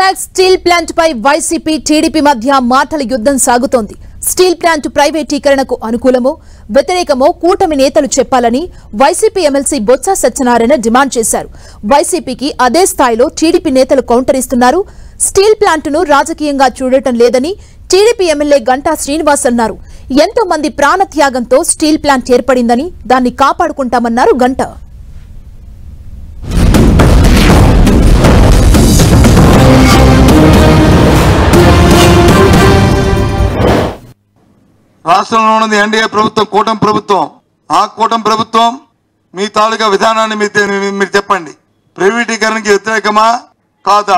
Wayanad steel plant పై YCP TDP మధ్య మాటల యుద్ధం సాగుతోంది. స్టీల్ ప్లాంట్ ప్రైవేటీకరణకు అనుకూలమో వ్యతిరేకమో కూటమి నేతలు చెప్పాలని YCP MLC Botsa Satyanarayana demand చేశారు. వైసీపీకి అదే స్థాయిలో టీడీపీ నేతలు కౌంటర్ ఇస్తున్నారు. స్టీల్ ప్లాంట్ను రాజకీయంగా చూడటం లేదని టీడీపీ ఎమ్మెల్యే గంటా శ్రీనివాస్ అన్నారు. ఎంతో మంది ప్రాణత్యాగంతో స్టీల్ ప్లాంట్ ఏర్పడిందని దాన్ని కాపాడుకుంటామన్నారు గంటా. రాష్ట్రంలో ఉన్నది ఎన్డీఏ ప్రభుత్వం, కూటమి ప్రభుత్వం. ఆ కూటమి ప్రభుత్వం మీ తాలూకా విధానాన్ని మీరు చెప్పండి. ప్రైవేటీకరణకి వ్యతిరేకమా కాదా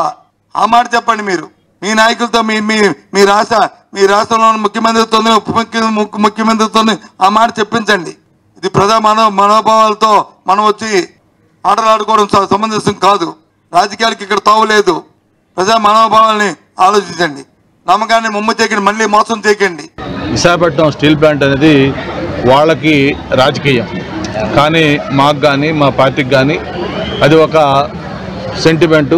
ఆ మాట చెప్పండి. మీరు మీ నాయకులతో మీ రాష్ట్రంలో ముఖ్యమంత్రితో ఉప ముఖ్యమంత్రితో ఆ మాట చెప్పించండి. ఇది ప్రజా మనోభావాలతో మనం వచ్చి ఆటలాడుకోవడం సమంజసం కాదు. రాజకీయాలకి ఇక్కడ తావులేదు. ప్రజా మనోభావాల్ని ఆలోచించండి. నమ్మకాన్ని ముమ్ము చేయకండి, మళ్ళీ మోసం చేయకండి. విశాఖపట్నం స్టీల్ ప్లాంట్ అనేది వాళ్ళకి రాజకీయం, కానీ మాకు కానీ మా పార్టీకి కానీ అది ఒక సెంటిమెంటు.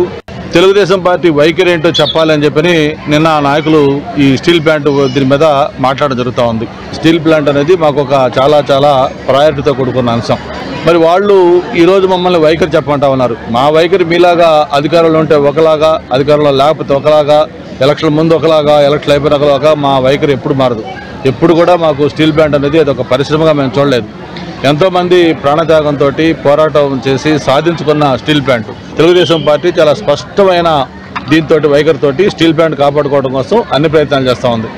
తెలుగుదేశం పార్టీ వైఖరి ఏంటో చెప్పాలని చెప్పని నిన్న నాయకులు ఈ స్టీల్ ప్లాంట్ దీని మీద మాట్లాడడం జరుగుతూ ఉంది. స్టీల్ ప్లాంట్ అనేది మాకు ఒక చాలా ప్రయారిటీతో కూడుకున్న అంశం. మరి వాళ్ళు ఈరోజు మమ్మల్ని వైఖరి చెప్పమంటా ఉన్నారు. మా వైఖరి మీలాగా అధికారంలో ఉంటే ఒకలాగా, అధికారంలో లేకపోతే ఒకలాగా, ఎలక్షన్ ముందు ఒకలాగా, ఎలక్షన్ అయిపోయిన ఒకలాగా మా వైఖరి ఎప్పుడు మారదు. ఎప్పుడు కూడా మాకు స్టీల్ ప్లాంట్ అనేది అది ఒక పరిశ్రమగా మేము చూడలేదు. ఎంతోమంది ప్రాణత్యాగంతో పోరాటం చేసి సాధించుకున్న స్టీల్ ప్లాంట్. తెలుగుదేశం పార్టీ చాలా స్పష్టమైన దీంతో వైఖరితోటి స్టీల్ ప్లాంట్ కాపాడుకోవడం కోసం అన్ని ప్రయత్నాలు చేస్తూ ఉంది.